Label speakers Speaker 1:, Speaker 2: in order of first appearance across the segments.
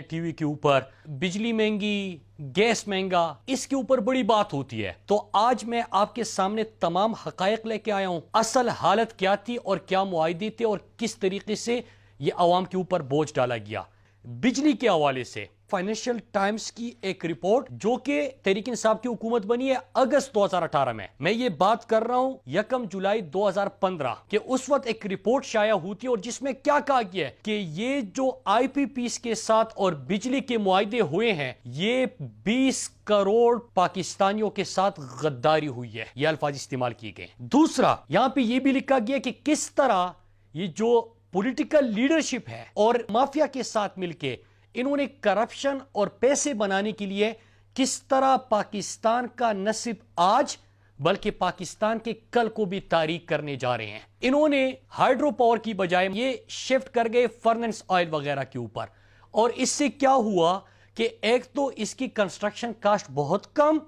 Speaker 1: T V کے اوپر بجلی مہنگی، گیس مہنگا، اس کے اوپر بڑی بات ہوتی ہے. تو آج میں آپ کے سامنے تمام حقائق لے کے آیا ہوں. اصل حالت کیا تھی اور کیا معاہدے تھے اور کس طریقے سے یہ عوام کے اوپر بوجھ ڈالا گیا. بجلی کے حوالے سے فائنینشل ٹائمز کی ایک رپورٹ جو کہ تحریک انصاف کی حکومت بنی ہے اگست 2018 میں یہ بات کر رہا ہوں 1 جولائی 2015 کہ اس وقت ایک رپورٹ شائع ہوتی ہے اور جس میں کیا کہا گیا ہے کہ یہ جو آئی پی پیز کے ساتھ اور بجلی کے معاہدے ہوئے ہیں یہ 20 کروڑ پاکستانیوں کے ساتھ غداری ہوئی ہے. یہ الفاظ استعمال کیے گئے. دوسرا یہاں پہ یہ بھی لکھا گیا کہ کس طرح یہ جو پولیٹیکل لیڈرشپ ہے اور مافیا کے ساتھ مل کے انہوں نے کرپشن اور پیسے بنانے کے لیے کس طرح پاکستان کا نصب آج بلکہ پاکستان کے کل کو بھی تاریک کرنے جا رہے ہیں. انہوں نے ہائیڈرو پاور کی بجائے یہ شفٹ کر گئے فرنس آئل وغیرہ کے اوپر اور اس سے کیا ہوا کہ ایک تو اس کی کنسٹرکشن کاسٹ بہت کم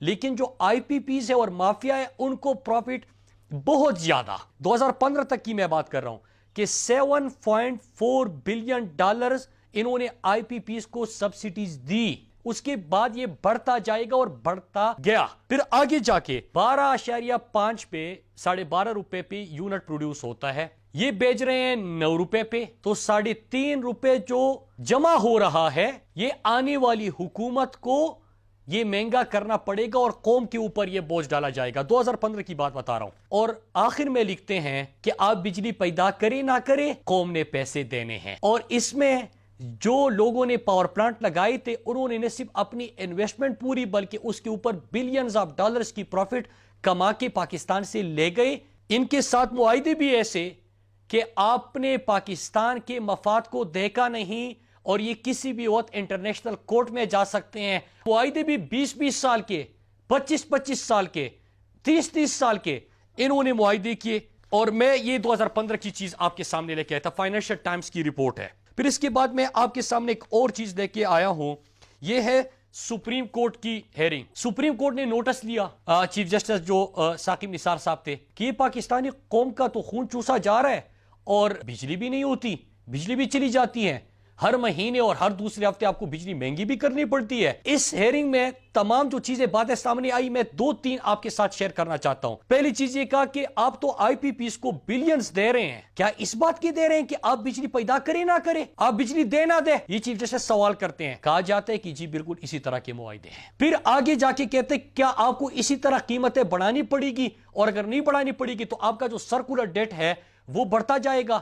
Speaker 1: لیکن جو آئی پی پیز ہے اور مافیا ہے ان کو پروفٹ بہت زیادہ. 2015 تک کی میں بات کر رہا ہوں کہ $7.4 بلین انہوں نے آئی پی پیز کو سبسڈیز دی. اس کے بعد یہ بڑھتا جائے گا اور بڑھتا گیا. پھر آگے جا کے 12.5 پہ 12.5 روپے پہ یونٹ پروڈیوس ہوتا ہے. یہ بیچ رہے ہیں 9 روپے پہ تو 3.5 روپے جو جمع ہو رہا ہے یہ آنے والی حکومت کو یہ مہنگا کرنا پڑے گا اور قوم کے اوپر یہ بوجھ ڈالا جائے گا. 2015 کی بات بتا رہا ہوں. اور آخر میں لکھتے ہیں کہ آپ بجلی پیدا کرے نہ کرے قوم نے پیسے دینے ہیں. اور اس میں جو لوگوں نے پاور پلانٹ لگائے تھے انہوں نے نہ صرف اپنی انویسٹمنٹ پوری بلکہ اس کے اوپر بلینز آف ڈالرز کی پروفٹ کما کے پاکستان سے لے گئے. ان کے ساتھ معاہدے بھی ایسے کہ آپ نے پاکستان کے مفاد کو دیکھا نہیں اور یہ کسی بھی وقت انٹرنیشنل کورٹ میں جا سکتے ہیں. معاہدے بھی 20 سال کے، 25 سال کے، 30 سال کے انہوں نے معاہدے کیے. اور میں یہ 2015 کی چیز آپ کے سامنے لے کے آیا تھا. فائنینشل ٹائمز کی رپورٹ ہے. پھر اس کے بعد میں آپ کے سامنے ایک اور چیز لے کے آیا ہوں. یہ ہے سپریم کورٹ کی ہیرنگ. سپریم کورٹ نے نوٹس لیا چیف جسٹس جو ثاقب نثار صاحب تھے کہ یہ پاکستانی قوم کا تو خون چوسا جا رہا ہے اور بجلی بھی نہیں ہوتی، بجلی بھی چلی جاتی ہے. ہر مہینے اور ہر دوسرے ہفتے آپ کو بجلی مہنگی بھی کرنی پڑتی ہے. اس ہیرنگ میں تمام جو چیزیں باتیں سامنے آئی میں 2-3 آپ کے ساتھ شیئر کرنا چاہتا ہوں. پہلی چیز یہ کہا کہ آپ تو آئی پی پیز کو بلینز دے رہے ہیں، کیا اس بات کی دے رہے ہیں کہ آپ بجلی پیدا کریں نہ کریں، آپ بجلی دے نہ دے؟ یہ چیف جسٹس سوال کرتے ہیں. کہا جاتا ہے کہ جی بالکل اسی طرح کے معاہدے ہیں. پھر آگے جا کے کہتے ہیں کیا آپ کو اسی طرح قیمتیں بڑھانی پڑے گی اور اگر نہیں بڑھانی پڑے گی تو آپ کا جو سرکولر ڈیٹ ہے وہ بڑھتا جائے گا؟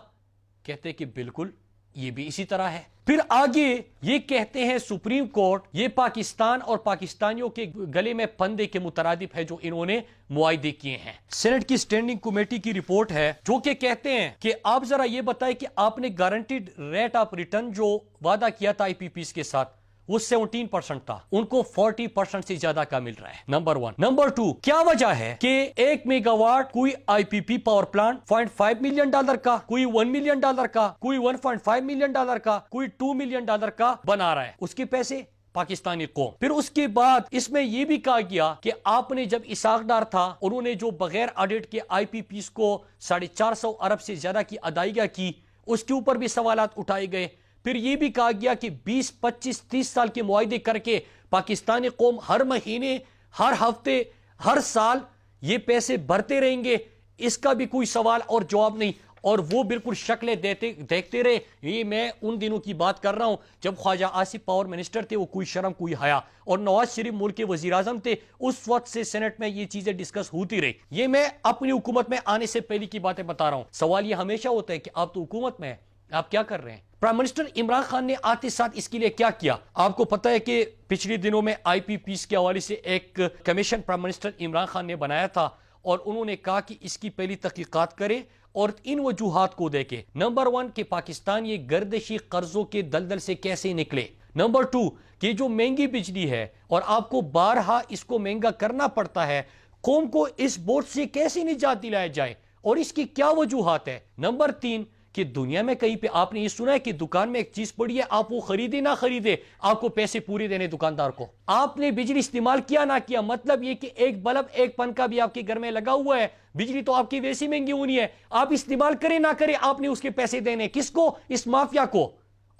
Speaker 1: کہتے ہیں کہ بالکل یہ بھی اسی طرح ہے. پھر آگے یہ کہتے ہیں سپریم کورٹ یہ پاکستان اور پاکستانیوں کے گلے میں پھندے کے مترادف ہے جو انہوں نے معاہدے کیے ہیں. سینٹ کی سٹینڈنگ کمیٹی کی رپورٹ ہے جو کہ کہتے ہیں کہ آپ ذرا یہ بتائیں کہ آپ نے گارنٹیڈ ریٹ آف ریٹرن جو وعدہ کیا تھا آئی پی پیز کے ساتھ وہ 17% تھا، ان کو 40% سے زیادہ کا مل رہا ہے. نمبر 1. نمبر 2 کیا وجہ ہے کہ 1 میگا واٹ کوئی آئی پی پی پاور پلانٹ $0.5 ملین کا، کوئی $1 ملین کا، کوئی $1.5 ملین کا، کوئی $2 ملین کا بنا رہا ہے، اس کے پیسے پاکستانی قوم. پھر اس کے بعد اس میں یہ بھی کہا گیا کہ آپ نے جب اسحاق ڈار تھا انہوں نے جو بغیر آڈٹ کے آئی پی پیز کو 450 ارب سے زیادہ کی ادائیگیاں کی، اس کے اوپر بھی سوالات اٹھائے گئے. پھر یہ بھی کہا گیا کہ 20 25 30 سال کے معاہدے کر کے پاکستانی قوم ہر مہینے، ہر ہفتے، ہر سال یہ پیسے بھرتے رہیں گے، اس کا بھی کوئی سوال اور جواب نہیں. اور وہ بالکل شکلیں دیکھتے رہے. یہ میں ان دنوں کی بات کر رہا ہوں جب خواجہ آصف پاور منسٹر تھے، وہ کوئی شرم کوئی حیا، اور نواز شریف ملک کے وزیر اعظم تھے. اس وقت سے سینٹ میں یہ چیزیں ڈسکس ہوتی رہی. یہ میں اپنی حکومت میں آنے سے پہلے کی باتیں بتا رہا ہوں. سوال یہ ہمیشہ ہوتا ہے کہ آپ تو حکومت میں ہیں، آپ کیا کر رہے ہیں؟ پرائم منسٹر عمران خان نے آتے ساتھ اس کے لیے کیا کیا؟ آپ کو پتہ ہے کہ پچھلے دنوں میں آئی پی پیز کے حوالے سے ایک commission prime minister Imran Khan نے بنایا تھا اور انہوں نے کہا کہ اس کی پہلی تحقیقات کرے اور ان وجوہات کو دیکھے. نمبر 1 کہ پاکستان یہ گردشی قرضوں کے دلدل سے کیسے نکلے. نمبر 2 کہ جو مہنگی بجلی ہے اور آپ کو بارہا اس کو مہنگا کرنا پڑتا ہے، قوم کو اس بوجھ سے کیسے نجات دلایا جائے اور اس کی کیا وجوہات ہے. نمبر 3 کہ دنیا میں کہیں پہ آپ نے یہ سنا ہے کہ دکان میں ایک چیز پڑی ہے، آپ وہ خریدے نہ خریدے، آپ کو پیسے پورے دینے دکاندار کو. آپ نے بجلی استعمال کیا نہ کیا، مطلب یہ کہ ایک بلب ایک پنکھا بھی آپ کے گھر میں لگا ہوا ہے، بجلی تو آپ کی ویسی مہنگی ہونی ہے، آپ استعمال کریں نہ کریں آپ نے اس کے پیسے دینے. کس کو؟ اس مافیا کو.